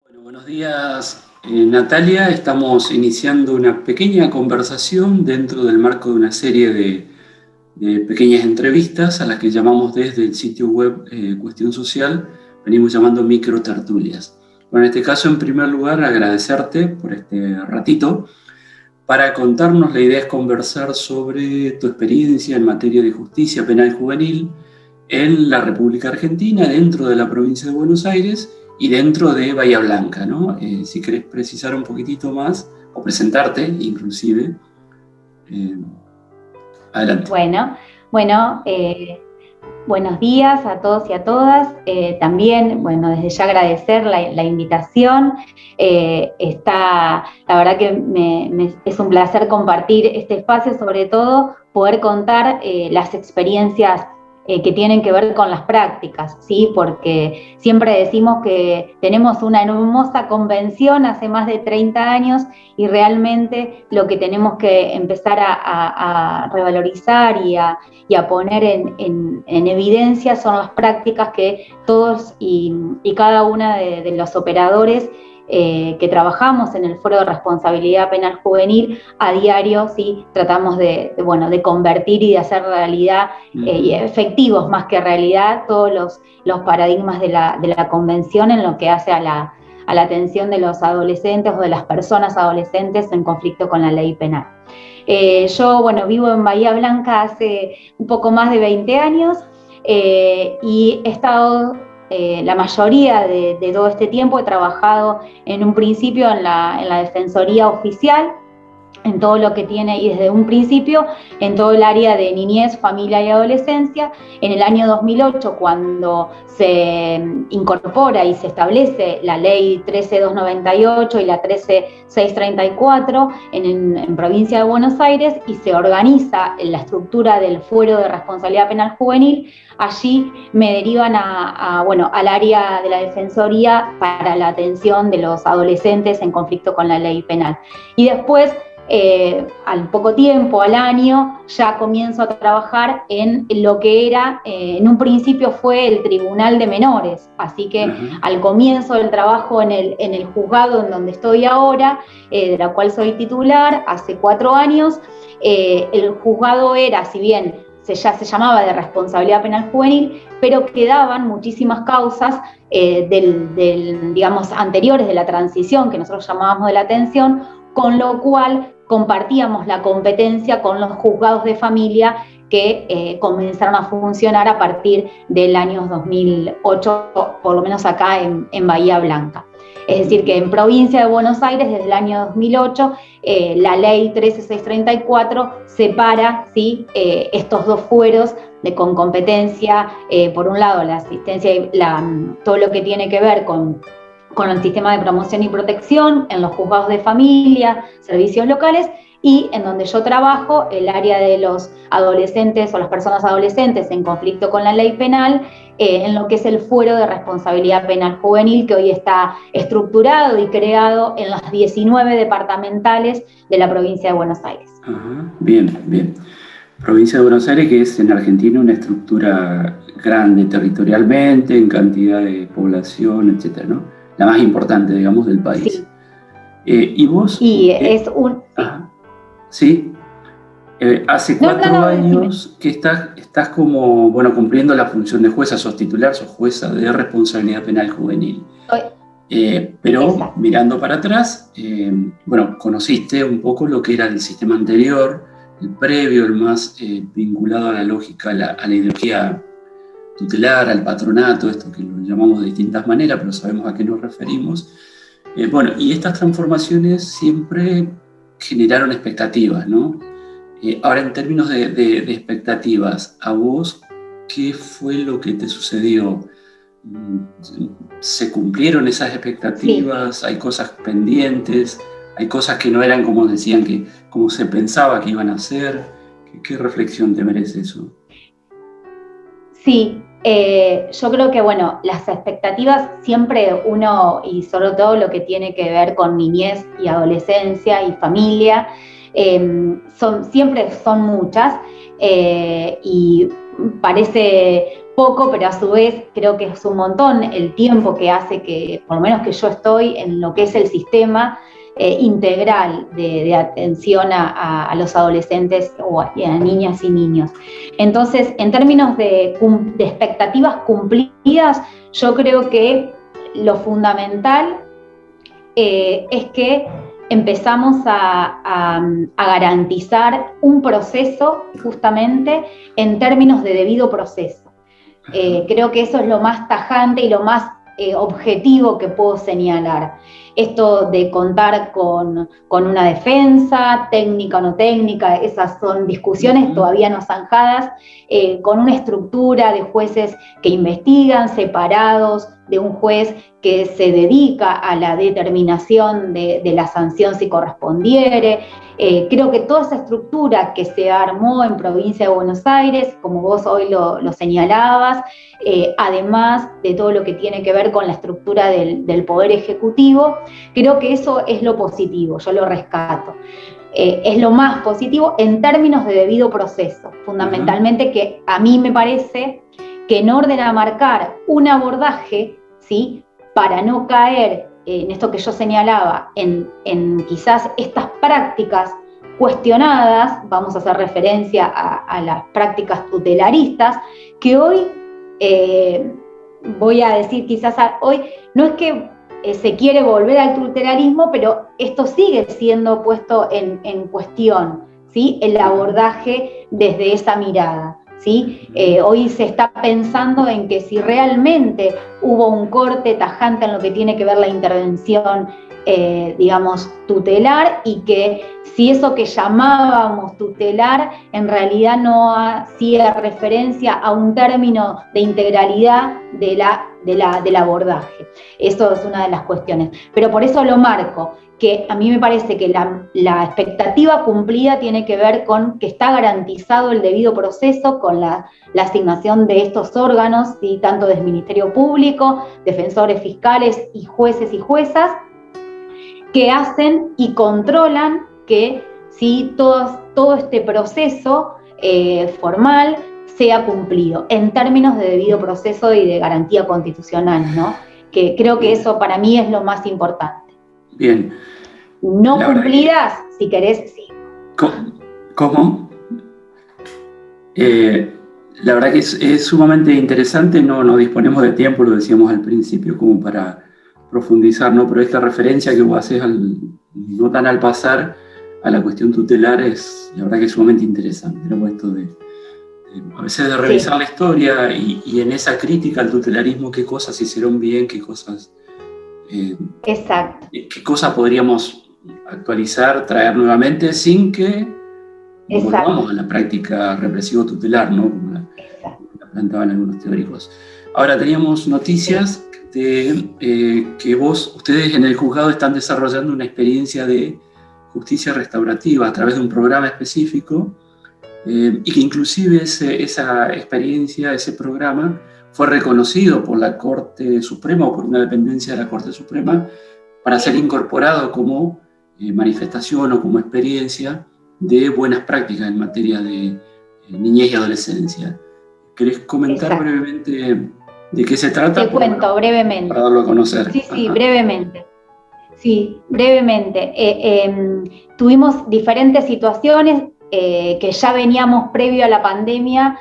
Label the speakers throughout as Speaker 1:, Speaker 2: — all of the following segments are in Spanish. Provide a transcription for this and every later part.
Speaker 1: Bueno, buenos días, Natalia. Estamos iniciando una pequeña conversación dentro del marco de una serie de pequeñas entrevistas a las que llamamos desde el sitio web Cuestión Social, venimos llamando microtertulias. Bueno, en este caso, en primer lugar, agradecerte por este ratito. Para contarnos, la idea es conversar sobre tu experiencia en materia de justicia penal juvenil en la República Argentina, dentro de la provincia de Buenos Aires y dentro de Bahía Blanca, ¿no? Si querés precisar un poquitito más o presentarte inclusive, eh, adelante.
Speaker 2: Buenos días a todos y a todas. También, desde ya agradecer la invitación. La verdad que es un placer compartir este espacio, sobre todo poder contar las experiencias que tienen que ver con las prácticas, ¿sí? Porque siempre decimos que tenemos una hermosa convención hace más de 30 años y realmente lo que tenemos que empezar a revalorizar y a poner en evidencia son las prácticas que todos y cada una de los operadores que trabajamos en el Foro de Responsabilidad Penal Juvenil a diario, ¿sí? Tratamos de convertir y de hacer realidad, y efectivos más que realidad, todos los paradigmas de la Convención en lo que hace a la atención de los adolescentes o de las personas adolescentes en conflicto con la ley penal. Yo vivo en Bahía Blanca hace un poco más de 20 años y he estado la mayoría de todo este tiempo, he trabajado en un principio en la Defensoría Oficial, en todo lo que tiene, y desde un principio en todo el área de niñez, familia y adolescencia. En el año 2008, cuando se incorpora y se establece la ley 13298 y la 13634 en provincia de Buenos Aires, y se organiza la estructura del Fuero de Responsabilidad Penal Juvenil, allí me derivan al área de la Defensoría para la atención de los adolescentes en conflicto con la ley penal. Y después, al poco tiempo, al año, ya comienzo a trabajar en lo que era, en un principio fue el Tribunal de Menores, así que al comienzo del trabajo en el juzgado en donde estoy ahora, de la cual soy titular, hace 4 años, el juzgado era, si bien ya se llamaba de responsabilidad penal juvenil, pero quedaban muchísimas causas digamos, anteriores de la transición, que nosotros llamábamos de la atención, con lo cual compartíamos la competencia con los juzgados de familia que comenzaron a funcionar a partir del año 2008, por lo menos acá en Bahía Blanca. Es decir, que en provincia de Buenos Aires, desde el año 2008, la ley 13634 separa, ¿sí? Estos dos fueros con competencia, por un lado la asistencia y todo lo que tiene que ver con el sistema de promoción y protección en los juzgados de familia, servicios locales, y en donde yo trabajo, el área de los adolescentes o las personas adolescentes en conflicto con la ley penal, en lo que es el Fuero de Responsabilidad Penal Juvenil, que hoy está estructurado y creado en las 19 departamentales de la provincia de Buenos Aires.
Speaker 1: Ajá, bien, bien. Provincia de Buenos Aires, que es en Argentina una estructura grande territorialmente, en cantidad de población, etcétera, ¿no? La más importante, digamos, del país.
Speaker 2: Sí.
Speaker 1: ¿Y vos?
Speaker 2: Y es un...
Speaker 1: Sí. Hace 4 años que estás como, cumpliendo la función de jueza, sos titular, sos jueza de responsabilidad penal juvenil. Pero exacto, mirando para atrás, conociste un poco lo que era el sistema anterior, el previo, el más vinculado a la lógica, a la ideología tutelar, al patronato, esto que lo llamamos de distintas maneras, pero sabemos a qué nos referimos. Y estas transformaciones siempre generaron expectativas, ¿no? Ahora, en términos de expectativas, ¿a vos qué fue lo que te sucedió? ¿Se cumplieron esas expectativas? Sí. ¿Hay cosas pendientes? ¿Hay cosas que no eran como decían, como se pensaba que iban a ser? ¿Qué reflexión te merece eso?
Speaker 2: Sí, yo creo que, las expectativas siempre uno, y sobre todo lo que tiene que ver con niñez y adolescencia y familia, siempre son muchas, y parece poco, pero a su vez creo que es un montón el tiempo que hace que, por lo menos que yo estoy en lo que es el sistema integral de atención a los adolescentes o a niñas y niños. Entonces, en términos de expectativas cumplidas, yo creo que lo fundamental es que empezamos a garantizar un proceso justamente en términos de debido proceso. Creo que eso es lo más tajante y lo más objetivo que puedo señalar. Esto de contar con una defensa, técnica o no técnica, esas son discusiones todavía no zanjadas, con una estructura de jueces que investigan, separados de un juez que se dedica a la determinación de la sanción si correspondiere. Creo que toda esa estructura que se armó en Provincia de Buenos Aires, como vos hoy lo señalabas, además de todo lo que tiene que ver con la estructura del Poder Ejecutivo, creo que eso es lo positivo, yo lo rescato. Es lo más positivo en términos de debido proceso, fundamentalmente, que a mí me parece que en orden a marcar un abordaje, ¿sí?, para no caer en esto que yo señalaba, en quizás estas prácticas cuestionadas, vamos a hacer referencia a las prácticas tutelaristas, que hoy, voy a decir quizás hoy, no es que se quiere volver al tutelarismo, pero esto sigue siendo puesto en cuestión, ¿sí?, el abordaje desde esa mirada. ¿Sí? Hoy se está pensando en que si realmente hubo un corte tajante en lo que tiene que ver la intervención, digamos, tutelar, y que si eso que llamábamos tutelar en realidad no hacía referencia a un término de integralidad del abordaje. Eso es una de las cuestiones. Pero por eso lo marco, que a mí me parece que la expectativa cumplida tiene que ver con que está garantizado el debido proceso con la asignación de estos órganos, ¿sí?, tanto del Ministerio Público, defensores fiscales y jueces y juezas, que hacen y controlan que ¿sí?, todo este proceso formal sea cumplido en términos de debido proceso y de garantía constitucional, ¿no? Que creo que eso para mí es lo más importante.
Speaker 1: Bien.
Speaker 2: No cumplidas, si querés, sí.
Speaker 1: ¿Cómo? La verdad que es sumamente interesante, no disponemos de tiempo, lo decíamos al principio, como para profundizar, ¿no? Pero esta referencia que vos haces no tan al pasar a la cuestión tutelar es, la verdad que es sumamente interesante, ¿no? Esto a veces de revisar la historia y en esa crítica al tutelarismo, qué cosas se hicieron bien, qué cosas...
Speaker 2: Exacto.
Speaker 1: ¿Qué cosas podríamos actualizar, traer nuevamente sin que volvamos a la práctica represivo tutelar, ¿no? Como la planteaban algunos teóricos. Ahora, teníamos noticias de que ustedes en el juzgado están desarrollando una experiencia de justicia restaurativa a través de un programa específico y que inclusive esa experiencia, ese programa, fue reconocido por la Corte Suprema o por una dependencia de la Corte Suprema para ser incorporado como manifestación o como experiencia de buenas prácticas en materia de niñez y adolescencia. ¿Querés comentar brevemente de qué se trata?
Speaker 2: Te cuento brevemente.
Speaker 1: Para darlo a conocer.
Speaker 2: Sí, brevemente. Sí, brevemente. Tuvimos diferentes situaciones que ya veníamos previo a la pandemia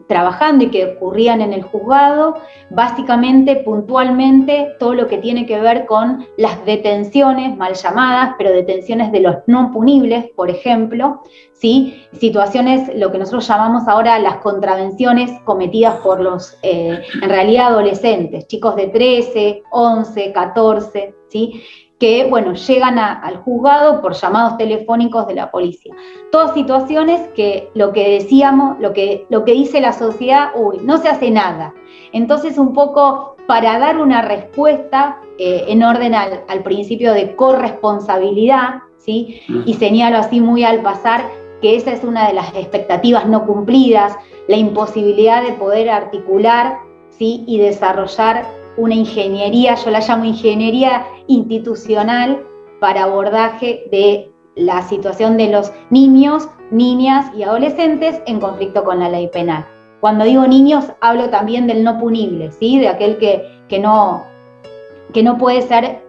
Speaker 2: trabajando y que ocurrían en el juzgado, básicamente, puntualmente, todo lo que tiene que ver con las detenciones, mal llamadas, pero detenciones de los no punibles, por ejemplo, ¿sí? Situaciones, lo que nosotros llamamos ahora las contravenciones cometidas por los, en realidad, adolescentes, chicos de 13, 11, 14, ¿sí?, que, bueno, llegan al juzgado por llamados telefónicos de la policía. Todas situaciones que lo que decíamos, lo que dice la sociedad, no se hace nada. Entonces, un poco para dar una respuesta en orden al principio de corresponsabilidad, ¿sí? Y señalo así muy al pasar que esa es una de las expectativas no cumplidas, la imposibilidad de poder articular, ¿sí?, y desarrollar una ingeniería, yo la llamo ingeniería institucional para abordaje de la situación de los niños, niñas y adolescentes en conflicto con la ley penal. cuando digo niños hablo también del no punible, ¿sí? De aquel que no puede ser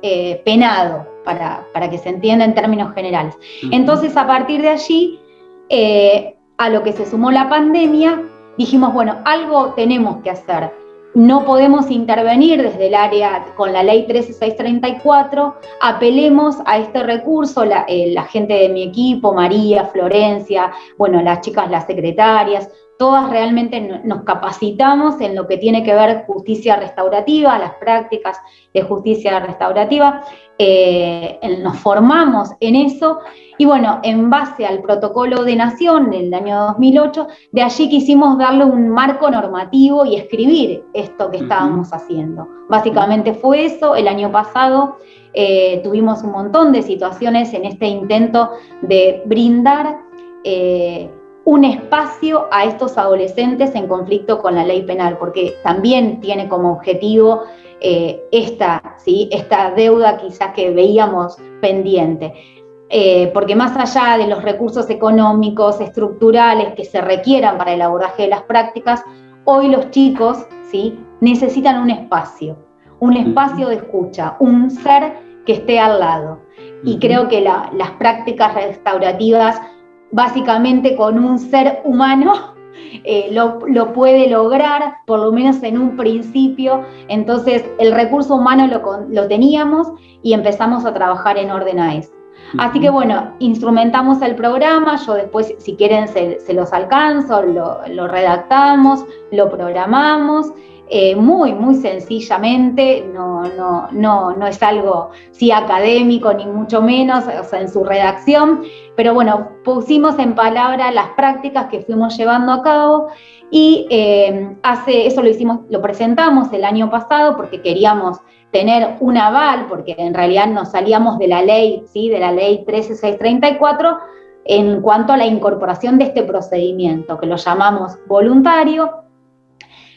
Speaker 2: penado, para que se entienda en términos generales. Entonces, a partir de allí, a lo que se sumó la pandemia, dijimos, bueno, algo tenemos que hacer. No podemos intervenir desde el área con la ley 13634, apelemos a este recurso, la gente de mi equipo, María, Florencia, bueno, las chicas, las secretarias, todas realmente nos capacitamos en lo que tiene que ver justicia restaurativa, las prácticas de justicia restaurativa, nos formamos en eso, y bueno, en base al protocolo de Nación del año 2008, de allí quisimos darle un marco normativo y escribir esto que estábamos haciendo. Básicamente fue eso. El año pasado tuvimos un montón de situaciones en este intento de brindar un espacio a estos adolescentes en conflicto con la ley penal, porque también tiene como objetivo esta deuda quizás que veíamos pendiente. Porque más allá de los recursos económicos, estructurales que se requieran para el abordaje de las prácticas, hoy los chicos, ¿sí?, necesitan un espacio de escucha, un ser que esté al lado. Y creo que las prácticas restaurativas, básicamente con un ser humano, lo puede lograr, por lo menos en un principio. Entonces, el recurso humano lo teníamos y empezamos a trabajar en orden a eso. Así que bueno, instrumentamos el programa, yo después, si quieren, se los alcanzo, lo redactamos, lo programamos, muy, muy sencillamente, no es algo académico, ni mucho menos, o sea, en su redacción, pero bueno, pusimos en palabra las prácticas que fuimos llevando a cabo, y eso lo presentamos el año pasado porque queríamos tener un aval, porque en realidad nos salíamos de la ley, ¿sí?, de la ley 13634, en cuanto a la incorporación de este procedimiento, que lo llamamos voluntario.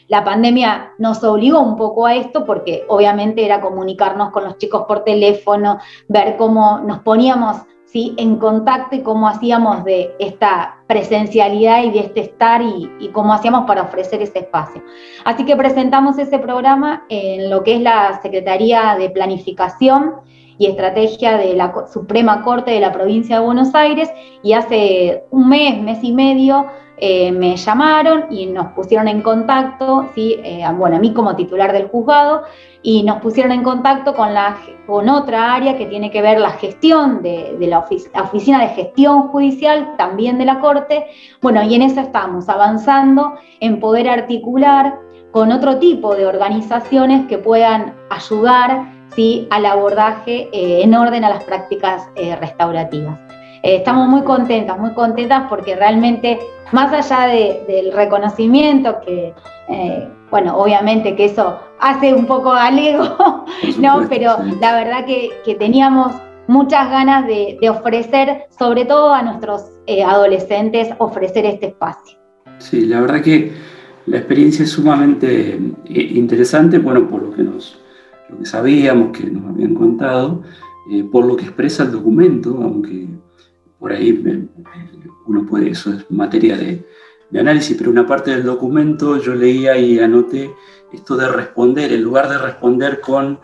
Speaker 2: La pandemia nos obligó un poco a esto, porque obviamente era comunicarnos con los chicos por teléfono, ver cómo nos poníamos, ¿sí?, en contacto, y cómo hacíamos de esta presencialidad y de este estar, y cómo hacíamos para ofrecer ese espacio. Así que presentamos ese programa en lo que es la Secretaría de Planificación y Estrategia de la Suprema Corte de la Provincia de Buenos Aires, y hace un mes y medio me llamaron y nos pusieron en contacto, ¿sí?, bueno, a mí como titular del juzgado, y nos pusieron en contacto con otra área que tiene que ver la gestión de la Oficina de Gestión Judicial, también de la Corte. Bueno, y en eso estamos avanzando, en poder articular con otro tipo de organizaciones que puedan ayudar, ¿sí?, al abordaje en orden a las prácticas restaurativas. Estamos muy contentas porque realmente, más allá del reconocimiento que, bueno, obviamente que eso hace un poco al ego, ¿no? Pero sí, la verdad que teníamos muchas ganas de ofrecer, sobre todo a nuestros adolescentes, ofrecer este espacio.
Speaker 1: Sí, la verdad que la experiencia es sumamente interesante, bueno, por lo que sabíamos, que nos habían contado, por lo que expresa el documento, aunque por ahí uno puede, eso es materia de análisis, pero una parte del documento yo leía y anoté esto de responder, en lugar de responder con,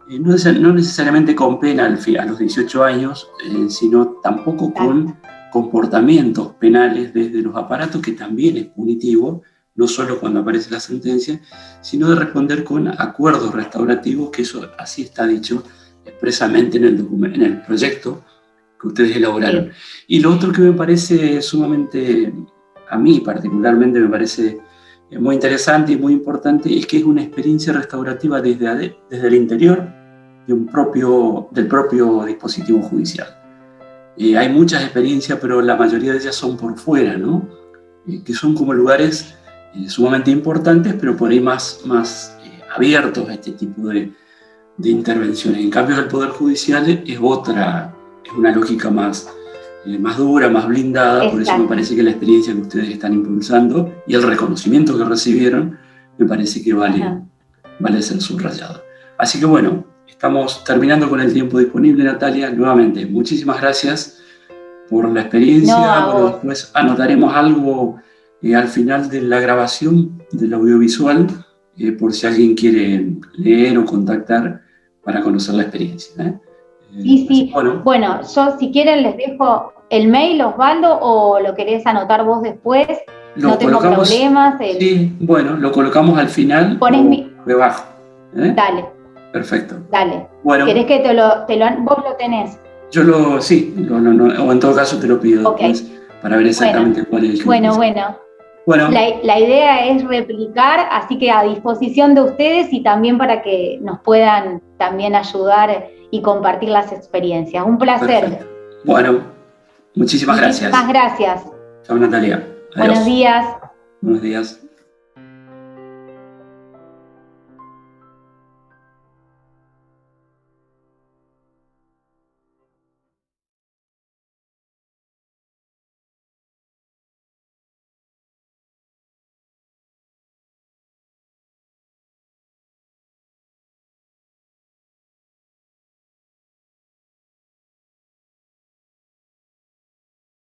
Speaker 1: no necesariamente con pena a los 18 años, sino tampoco con comportamientos penales desde los aparatos, que también es punitivo, no solo cuando aparece la sentencia, sino de responder con acuerdos restaurativos, que eso así está dicho expresamente en el proyecto que ustedes elaboraron. Y lo otro que me parece sumamente, a mí particularmente me parece muy interesante y muy importante, es que es una experiencia restaurativa desde el interior del propio dispositivo judicial. Hay muchas experiencias, pero la mayoría de ellas son por fuera, ¿no? Que son como lugares sumamente importantes, pero por ahí más abiertos a este tipo de intervenciones. En cambio, el Poder Judicial es una lógica más dura, más blindada. Exacto. Por eso me parece que la experiencia que ustedes están impulsando y el reconocimiento que recibieron, me parece que vale ser subrayado. Así que bueno, estamos terminando con el tiempo disponible, Natalia. Nuevamente, muchísimas gracias por la experiencia. Bueno, después anotaremos algo al final de la grabación del audiovisual, por si alguien quiere leer o contactar para conocer la experiencia.
Speaker 2: Sí. Bueno, yo si quieren les dejo el mail, Osvaldo, o lo querés anotar vos después. No tengo problemas.
Speaker 1: Sí, bueno, lo colocamos al final o debajo.
Speaker 2: Dale.
Speaker 1: Perfecto.
Speaker 2: Dale.
Speaker 1: Bueno.
Speaker 2: ¿Querés que vos lo tenés?
Speaker 1: Sí, o en todo caso te lo pido después para ver exactamente cuál es el que
Speaker 2: Bueno. La idea es replicar, así que a disposición de ustedes y también para que nos puedan también ayudar y compartir las experiencias. Un placer.
Speaker 1: Perfecto. Bueno, muchísimas gracias.
Speaker 2: Muchísimas gracias.
Speaker 1: Chao, Natalia. Adiós.
Speaker 2: Buenos días.
Speaker 1: Buenos días.